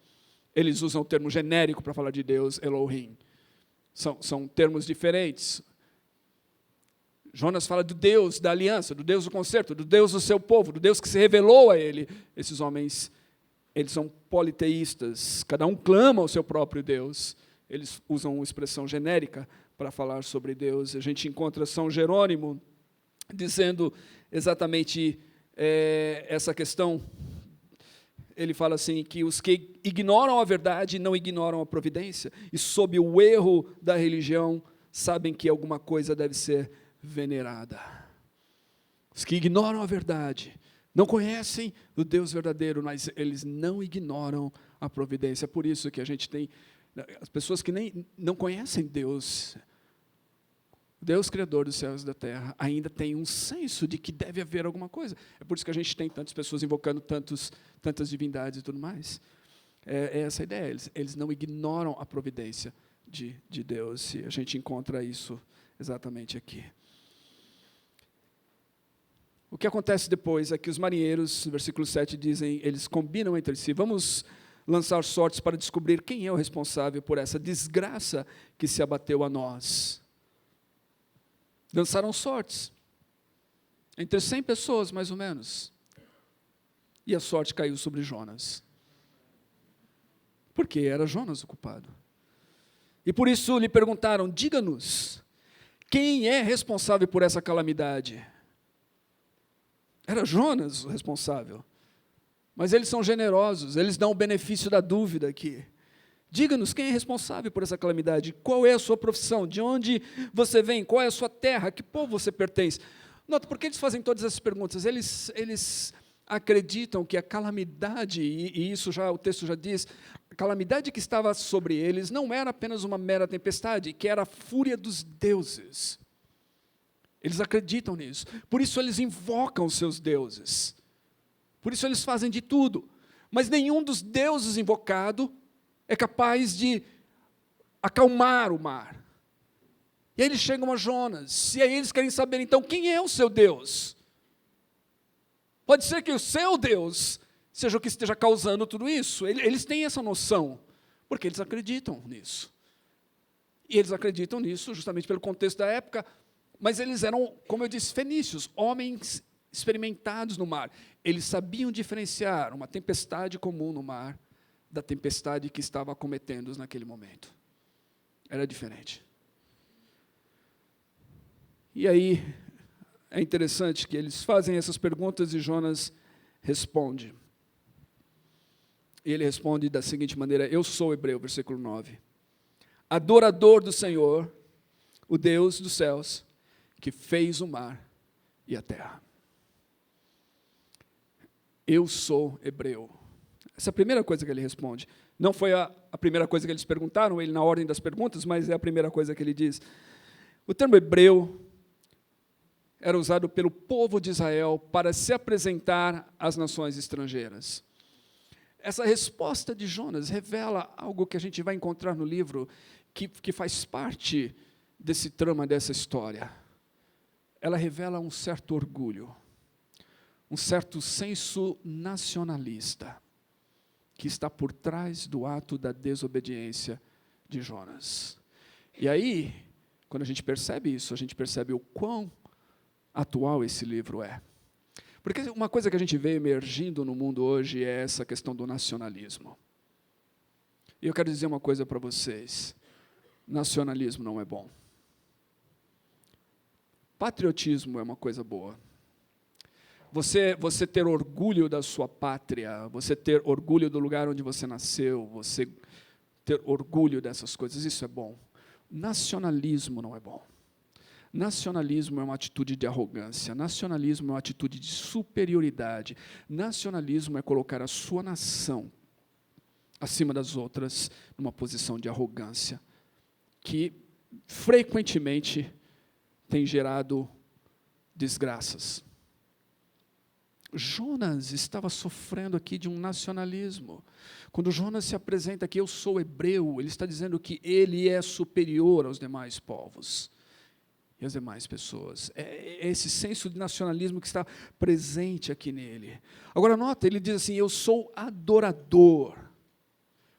Eles usam o termo genérico para falar de Deus, Elohim. São termos diferentes. Jonas fala do Deus da aliança, do Deus do concerto, do Deus do seu povo, do Deus que se revelou a ele. Esses homens, eles são politeístas, cada um clama ao seu próprio Deus. Eles usam uma expressão genérica para falar sobre Deus. A gente encontra São Jerônimo dizendo exatamente essa questão. Ele fala assim, que os que ignoram a verdade não ignoram a providência, e sob o erro da religião sabem que alguma coisa deve ser venerada. Os que ignoram a verdade não conhecem o Deus verdadeiro, mas eles não ignoram a providência. É por isso que a gente tem as pessoas que não conhecem Deus, Deus criador dos céus e da terra, ainda tem um senso de que deve haver alguma coisa. É por isso que a gente tem tantas pessoas invocando tantas divindades e tudo mais. É essa a ideia, eles não ignoram a providência de Deus, e a gente encontra isso exatamente aqui. O que acontece depois é que os marinheiros, no versículo 7, dizem, eles combinam entre si, vamos lançar sortes para descobrir quem é o responsável por essa desgraça que se abateu a nós. Lançaram sortes, entre 100 pessoas, mais ou menos, e a sorte caiu sobre Jonas, porque era Jonas o culpado. E por isso lhe perguntaram, diga-nos, quem é responsável por essa calamidade? Era Jonas o responsável. Mas eles são generosos, eles dão o benefício da dúvida aqui. Diga-nos quem é responsável por essa calamidade, qual é a sua profissão, de onde você vem, qual é a sua terra, a que povo você pertence. Nota, por que eles fazem todas essas perguntas? Eles acreditam que a calamidade, e isso já o texto já diz, a calamidade que estava sobre eles não era apenas uma mera tempestade, que era a fúria dos deuses. Eles acreditam nisso. Por isso eles invocam os seus deuses. Por isso eles fazem de tudo. Mas nenhum dos deuses invocado é capaz de acalmar o mar. E aí eles chegam a Jonas, e aí eles querem saber, então, quem é o seu Deus? Pode ser que o seu Deus seja o que esteja causando tudo isso. Eles têm essa noção, porque eles acreditam nisso. E eles acreditam nisso justamente pelo contexto da época, mas eles eram, como eu disse, fenícios, homens experimentados no mar. Eles sabiam diferenciar uma tempestade comum no mar da tempestade que estava acometendo-os naquele momento. Era diferente. E aí, é interessante que eles fazem essas perguntas e Jonas responde. E ele responde da seguinte maneira: eu sou hebreu, versículo 9. Adorador do Senhor, o Deus dos céus, que fez o mar e a terra. Eu sou hebreu. Essa é a primeira coisa que ele responde. Não foi a primeira coisa que eles perguntaram, ele na ordem das perguntas, mas é a primeira coisa que ele diz. O termo hebreu era usado pelo povo de Israel para se apresentar às nações estrangeiras. Essa resposta de Jonas revela algo que a gente vai encontrar no livro, que faz parte desse trama, dessa história. Ela revela um certo orgulho, um certo senso nacionalista, que está por trás do ato da desobediência de Jonas. E aí, quando a gente percebe isso, a gente percebe o quão atual esse livro é. Porque uma coisa que a gente vê emergindo no mundo hoje é essa questão do nacionalismo. E eu quero dizer uma coisa para vocês: nacionalismo não é bom. Patriotismo é uma coisa boa. Você ter orgulho da sua pátria, você ter orgulho do lugar onde você nasceu, você ter orgulho dessas coisas, isso é bom. Nacionalismo não é bom. Nacionalismo é uma atitude de arrogância, nacionalismo é uma atitude de superioridade, nacionalismo é colocar a sua nação acima das outras, numa posição de arrogância, que frequentemente tem gerado desgraças. Jonas estava sofrendo aqui de um nacionalismo. Quando Jonas se apresenta aqui, eu sou hebreu, ele está dizendo que ele é superior aos demais povos e às demais pessoas. É esse senso de nacionalismo que está presente aqui nele. Agora nota, ele diz assim: eu sou adorador.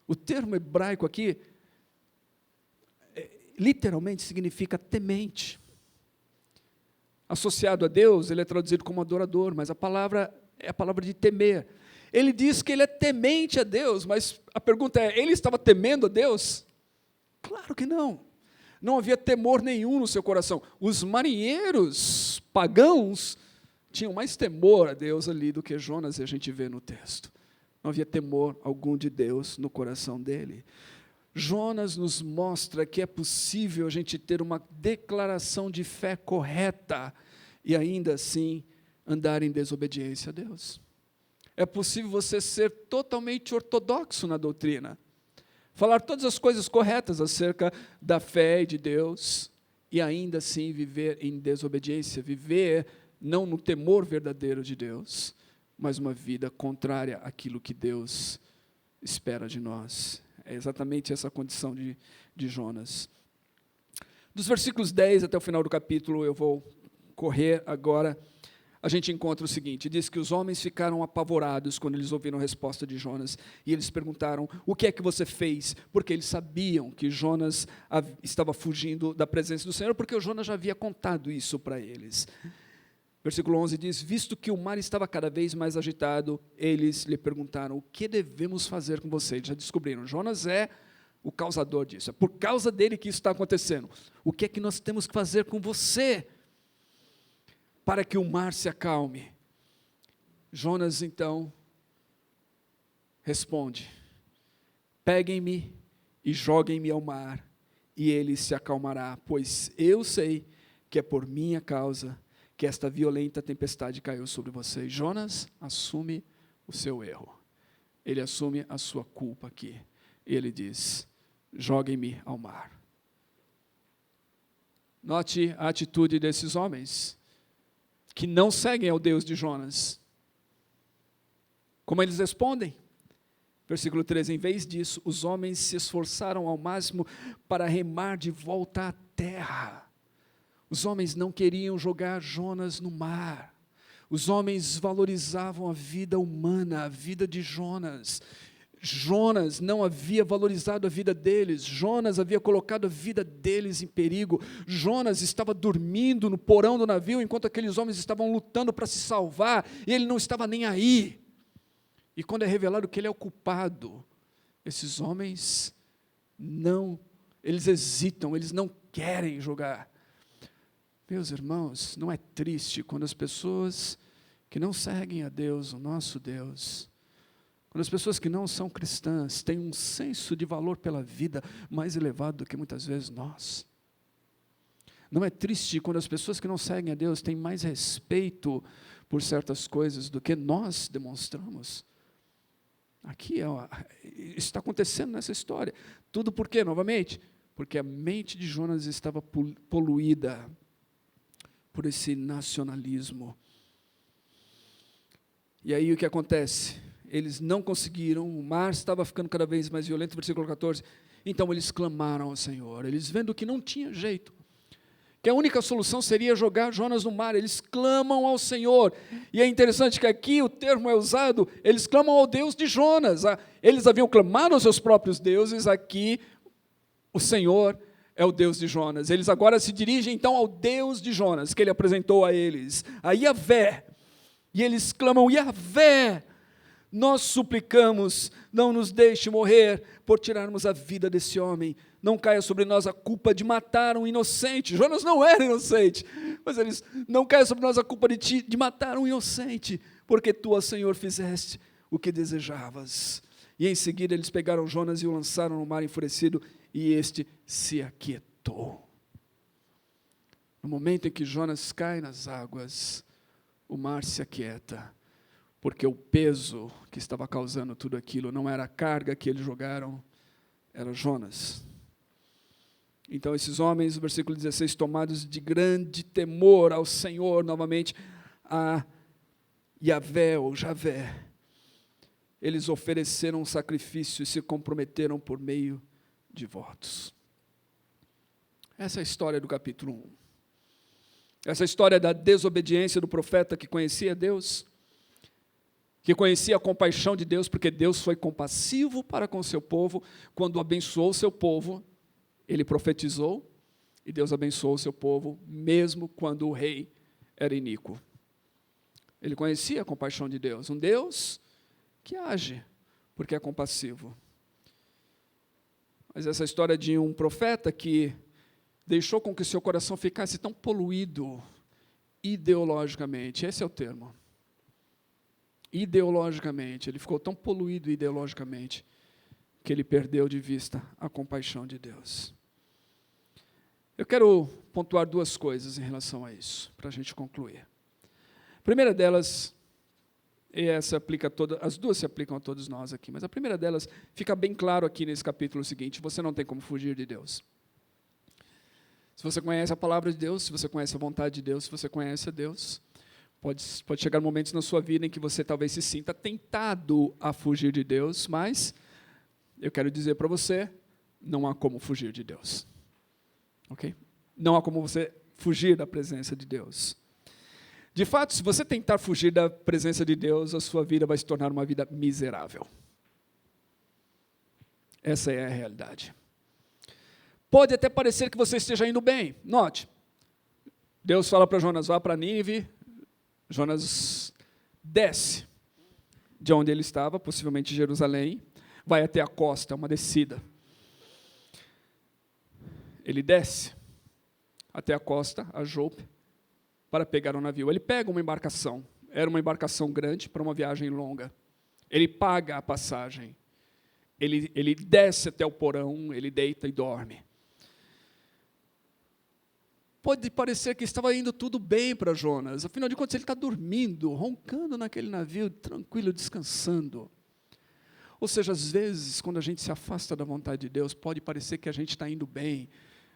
O termo hebraico aqui literalmente significa temente. Associado a Deus, ele é traduzido como adorador, mas a palavra é a palavra de temer. Ele diz que ele é temente a Deus, mas a pergunta é: ele estava temendo a Deus? Claro que não. Não havia temor nenhum no seu coração. Os marinheiros pagãos tinham mais temor a Deus ali do que Jonas, e a gente vê no texto. Não havia temor algum de Deus no coração dele. Jonas nos mostra que é possível a gente ter uma declaração de fé correta e ainda assim andar em desobediência a Deus. É possível você ser totalmente ortodoxo na doutrina, falar todas as coisas corretas acerca da fé de Deus e ainda assim viver em desobediência, viver não no temor verdadeiro de Deus, mas uma vida contrária àquilo que Deus espera de nós. É exatamente essa condição de Jonas. Dos versículos 10 até o final do capítulo, eu vou correr agora, a gente encontra o seguinte: diz que os homens ficaram apavorados quando eles ouviram a resposta de Jonas, e eles perguntaram: o que é que você fez? Porque eles sabiam que Jonas estava fugindo da presença do Senhor, porque o Jonas já havia contado isso para eles. Versículo 11 diz: visto que o mar estava cada vez mais agitado, eles lhe perguntaram: o que devemos fazer com você? Eles já descobriram, Jonas é o causador disso, é por causa dele que isso está acontecendo. O que é que nós temos que fazer com você para que o mar se acalme? Jonas então responde: peguem-me e joguem-me ao mar, e ele se acalmará, pois eu sei que é por minha causa que esta violenta tempestade caiu sobre vocês. Jonas assume o seu erro. Ele assume a sua culpa aqui. Ele diz: joguem-me ao mar. Note a atitude desses homens, que não seguem ao Deus de Jonas. Como eles respondem? Versículo 13, em vez disso, os homens se esforçaram ao máximo para remar de volta à terra. Os homens não queriam jogar Jonas no mar. Os homens valorizavam a vida humana, a vida de Jonas. Jonas não havia valorizado a vida deles. Jonas havia colocado a vida deles em perigo. Jonas estava dormindo no porão do navio, enquanto aqueles homens estavam lutando para se salvar, e ele não estava nem aí. E quando é revelado que ele é o culpado, esses homens eles hesitam, eles não querem jogar. Meus irmãos, não é triste quando as pessoas que não seguem a Deus, o nosso Deus, Quando as pessoas que não são cristãs têm um senso de valor pela vida mais elevado do que muitas vezes nós. Não é triste quando as pessoas que não seguem a Deus têm mais respeito por certas coisas do que nós demonstramos? Aqui, isso está acontecendo nessa história. Tudo por quê, novamente? Porque a mente de Jonas estava poluída por esse nacionalismo. E aí o que acontece? Eles não conseguiram, o mar estava ficando cada vez mais violento, versículo 14. Então eles clamaram ao Senhor, eles vendo que não tinha jeito, que a única solução seria jogar Jonas no mar. Eles clamam ao Senhor, e é interessante que aqui o termo é usado, eles clamam ao Deus de Jonas. Eles haviam clamado aos seus próprios deuses, aqui o Senhor é o Deus de Jonas. Eles agora se dirigem então ao Deus de Jonas, que ele apresentou a eles, a Yahvé, e eles clamam: Yahvé, nós suplicamos, não nos deixe morrer por tirarmos a vida desse homem. Não caia sobre nós a culpa de matar um inocente. Jonas não era inocente, mas eles: não caia sobre nós a culpa de matar um inocente, porque tu, ó Senhor, fizeste o que desejavas. E em seguida eles pegaram Jonas e o lançaram no mar enfurecido, e este se aquietou. No momento em que Jonas cai nas águas, o mar se aquieta, porque o peso que estava causando tudo aquilo não era a carga que eles jogaram, era Jonas. Então esses homens, no versículo 16, tomados de grande temor ao Senhor, novamente, a Yahvé ou Javé, eles ofereceram um sacrifício e se comprometeram por meio de votos. Essa é a história do capítulo 1. Essa é a história da desobediência do profeta que conhecia Deus, que conhecia a compaixão de Deus, porque Deus foi compassivo para com o seu povo. Quando abençoou o seu povo, ele profetizou, e Deus abençoou o seu povo, mesmo quando o rei era iníquo. Ele conhecia a compaixão de Deus, um Deus que age, porque é compassivo. Mas essa história de um profeta que deixou com que seu coração ficasse tão poluído ideologicamente, esse é o termo. Ideologicamente, ele ficou tão poluído ideologicamente, que ele perdeu de vista a compaixão de Deus. Eu quero pontuar duas coisas em relação a isso, para a gente concluir. A primeira delas, e essa aplica as duas se aplicam a todos nós aqui, mas a primeira delas fica bem claro aqui nesse capítulo seguinte: você não tem como fugir de Deus. Se você conhece a palavra de Deus, se você conhece a vontade de Deus, se você conhece a Deus, pode chegar momentos na sua vida em que você talvez se sinta tentado a fugir de Deus, mas eu quero dizer para você, não há como fugir de Deus. Ok? Não há como você fugir da presença de Deus. De fato, se você tentar fugir da presença de Deus, a sua vida vai se tornar uma vida miserável. Essa é a realidade. Pode até parecer que você esteja indo bem. Note, Deus fala para Jonas: vá para Nínive. Jonas desce de onde ele estava, possivelmente Jerusalém, vai até a costa, uma descida. Ele desce até a costa, a Jope, para pegar um navio. Ele pega uma embarcação, era uma embarcação grande para uma viagem longa. Ele paga a passagem, ele desce até o porão, ele deita e dorme. Pode parecer que estava indo tudo bem para Jonas, afinal de contas ele está dormindo, roncando naquele navio, tranquilo, descansando. Ou seja, às vezes, quando a gente se afasta da vontade de Deus, pode parecer que a gente está indo bem,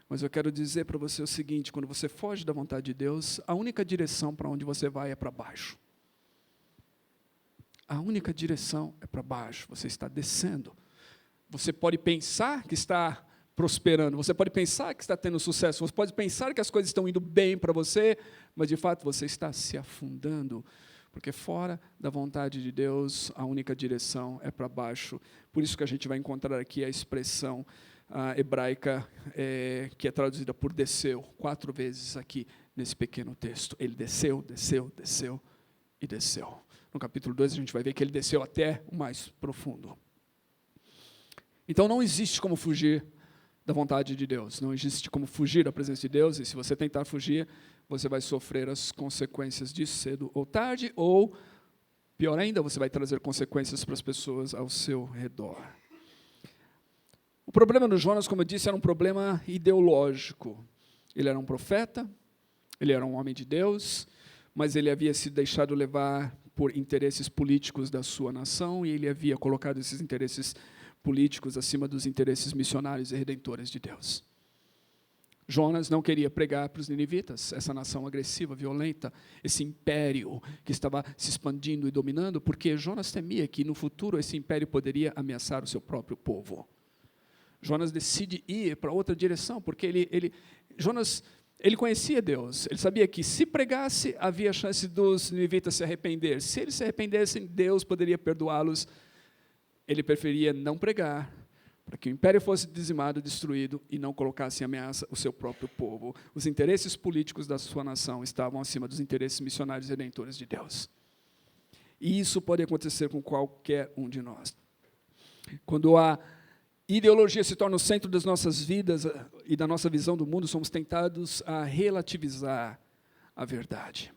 mas eu quero dizer para você o seguinte: quando você foge da vontade de Deus, a única direção para onde você vai é para baixo. A única direção é para baixo, você está descendo. Você pode pensar que está prosperando, você pode pensar que está tendo sucesso, você pode pensar que as coisas estão indo bem para você, mas de fato você está se afundando, porque fora da vontade de Deus, a única direção é para baixo. Por isso que a gente vai encontrar aqui a expressão hebraica que é traduzida por desceu, 4 vezes aqui nesse pequeno texto. Ele desceu, desceu, desceu e desceu. No capítulo 2 a gente vai ver que ele desceu até o mais profundo. Então não existe como fugir da vontade de Deus, não existe como fugir da presença de Deus, e se você tentar fugir, você vai sofrer as consequências disso cedo ou tarde, ou Pior ainda, você vai trazer consequências para as pessoas ao seu redor. O problema do Jonas, como eu disse, era um problema ideológico. Ele era um profeta, ele era um homem de Deus, mas ele havia se deixado levar por interesses políticos da sua nação, e ele havia colocado esses interesses políticos acima dos interesses missionários e redentores de Deus. Jonas não queria pregar para os ninivitas, essa nação agressiva, violenta, esse império que estava se expandindo e dominando, porque Jonas temia que no futuro esse império poderia ameaçar o seu próprio povo. Jonas decide ir para outra direção, porque Jonas conhecia Deus, ele sabia que se pregasse, havia chance dos ninivitas se arrepender. Se eles se arrependessem, Deus poderia perdoá-los. Ele preferia não pregar, para que o império fosse dizimado, destruído, e não colocasse em ameaça o seu próprio povo. Os interesses políticos da sua nação estavam acima dos interesses missionários e redentores de Deus. E isso pode acontecer com qualquer um de nós. Quando a ideologia se torna o centro das nossas vidas e da nossa visão do mundo, somos tentados a relativizar a verdade.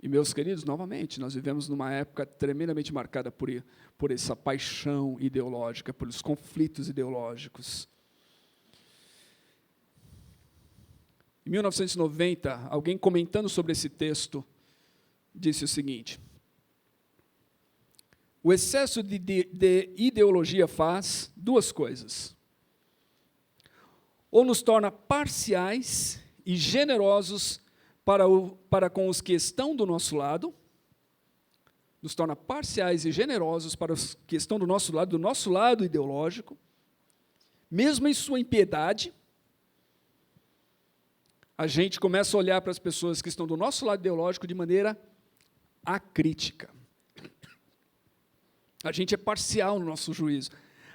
E, meus queridos, novamente, nós vivemos numa época tremendamente marcada por essa paixão ideológica, pelos conflitos ideológicos. Em 1990, alguém comentando sobre esse texto, disse o seguinte: o excesso de ideologia faz duas coisas. Ou nos torna parciais e generosos para com os que estão do nosso lado, nos torna parciais e generosos para os que estão do nosso lado ideológico, mesmo em sua impiedade, a gente começa a olhar para as pessoas que estão do nosso lado ideológico de maneira acrítica. A gente é parcial no nosso juízo.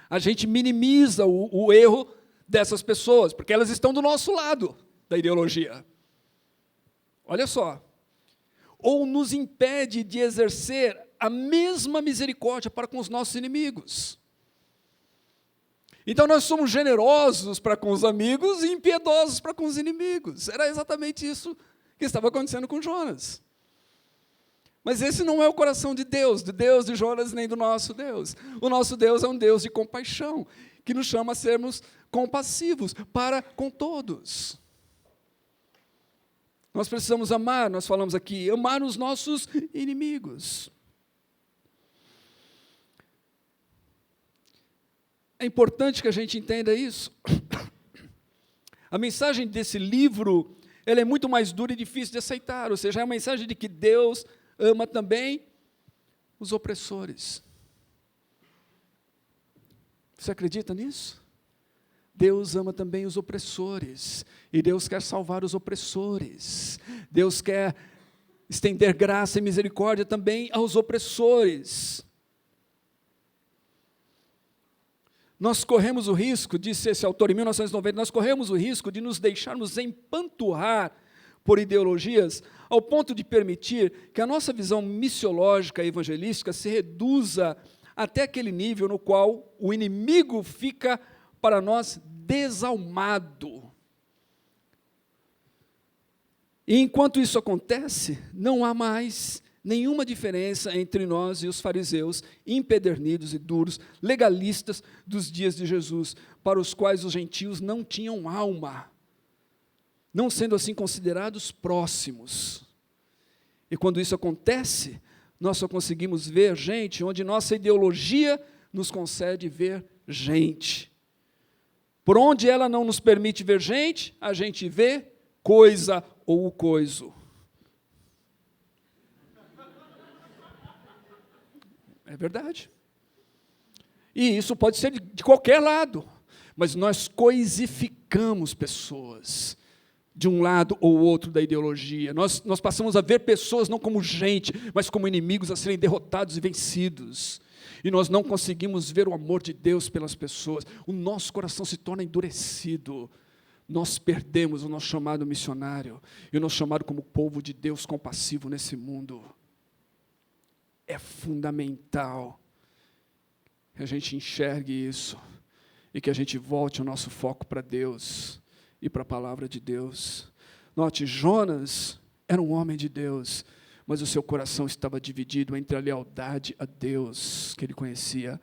A gente minimiza o erro dessas pessoas, porque elas estão do nosso lado da ideologia. Olha só. Ou nos impede de exercer a mesma misericórdia para com os nossos inimigos. Então nós somos generosos para com os amigos e impiedosos para com os inimigos. Era exatamente isso que estava acontecendo com Jonas. Mas esse não é o coração de Deus de Jonas, nem do nosso Deus. O nosso Deus é um Deus de compaixão, que nos chama a sermos compassivos para com todos. Nós precisamos amar, nós falamos aqui, amar os nossos inimigos. É importante que a gente entenda isso. A mensagem desse livro, ela é muito mais dura e difícil de aceitar, ou seja, é a mensagem de que Deus ama também os opressores. Você acredita nisso? Deus ama também os opressores, e Deus quer salvar os opressores. Deus quer estender graça e misericórdia também aos opressores. Nós corremos o risco, disse esse autor em 1990, nós corremos o risco de nos deixarmos empanturrar por ideologias, ao ponto de permitir que a nossa visão missiológica e evangelística se reduza até aquele nível no qual o inimigo fica para nós desalmado. E enquanto isso acontece, não há mais nenhuma diferença entre nós e os fariseus empedernidos e duros, legalistas dos dias de Jesus, para os quais os gentios não tinham alma, não sendo assim considerados próximos. E quando isso acontece, nós só conseguimos ver gente onde nossa ideologia nos concede ver gente. Por onde ela não nos permite ver gente, a gente vê coisa ou o coiso. É verdade. E isso pode ser de qualquer lado, mas nós coisificamos pessoas de um lado ou outro da ideologia. Nós passamos a ver pessoas não como gente, mas como inimigos a serem derrotados e vencidos. E nós não conseguimos ver o amor de Deus pelas pessoas. O nosso coração se torna endurecido. Nós perdemos o nosso chamado missionário e o nosso chamado como povo de Deus compassivo nesse mundo. É fundamental que a gente enxergue isso e que a gente volte o nosso foco para Deus e para a palavra de Deus. Note, Jonas era um homem de Deus, mas o seu coração estava dividido entre a lealdade a Deus, que ele conhecia,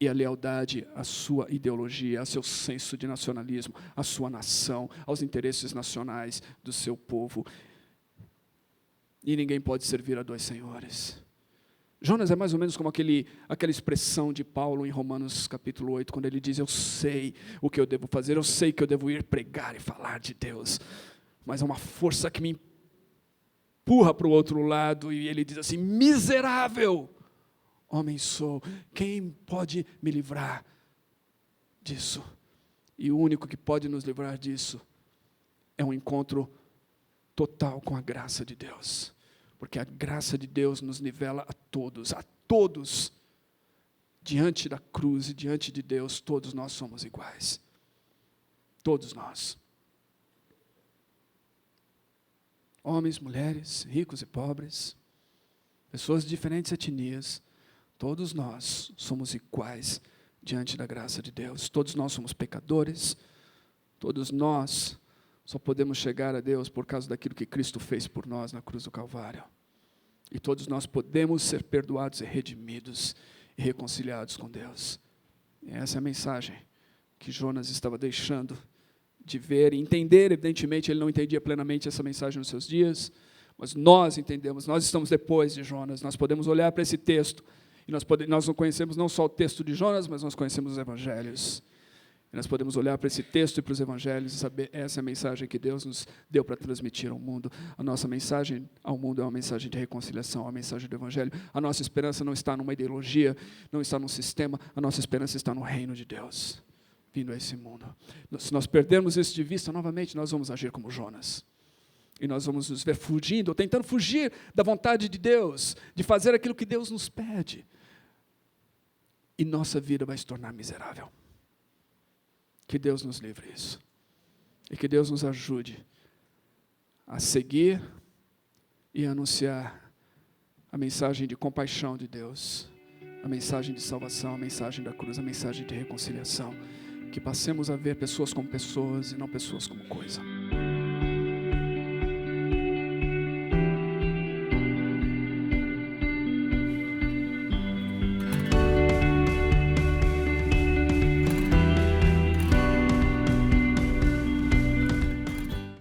e a lealdade à sua ideologia, ao seu senso de nacionalismo, à sua nação, aos interesses nacionais do seu povo. E ninguém pode servir a dois senhores. Jonas é mais ou menos como aquela expressão de Paulo em Romanos capítulo 8, quando ele diz: eu sei o que eu devo fazer, eu sei que eu devo ir pregar e falar de Deus, mas há uma força que me empurra para o outro lado, e ele diz assim: miserável homem sou, quem pode me livrar disso? E o único que pode nos livrar disso é um encontro total com a graça de Deus, porque a graça de Deus nos nivela a todos, diante da cruz e diante de Deus, todos nós somos iguais, todos nós, homens, mulheres, ricos e pobres, pessoas de diferentes etnias, todos nós somos iguais diante da graça de Deus. Todos nós somos pecadores. Todos nós só podemos chegar a Deus por causa daquilo que Cristo fez por nós na cruz do Calvário. E todos nós podemos ser perdoados e redimidos e reconciliados com Deus. E essa é a mensagem que Jonas estava deixando de ver e entender. Evidentemente, ele não entendia plenamente essa mensagem nos seus dias, mas nós entendemos, nós estamos depois de Jonas, nós podemos olhar para esse texto. E nós não conhecemos não só o texto de Jonas, mas nós conhecemos os evangelhos. E nós podemos olhar para esse texto e para os evangelhos e saber, essa é a mensagem que Deus nos deu para transmitir ao mundo. A nossa mensagem ao mundo é uma mensagem de reconciliação, a mensagem do evangelho. A nossa esperança não está numa ideologia, não está num sistema, a nossa esperança está no reino de Deus, vindo a esse mundo. Se nós perdermos isso de vista, novamente nós vamos agir como Jonas. E nós vamos nos ver fugindo, ou tentando fugir da vontade de Deus, de fazer aquilo que Deus nos pede. E nossa vida vai se tornar miserável. Que Deus nos livre disso. E que Deus nos ajude a seguir e anunciar a mensagem de compaixão de Deus, a mensagem de salvação, a mensagem da cruz, a mensagem de reconciliação. Que passemos a ver pessoas como pessoas e não pessoas como coisa.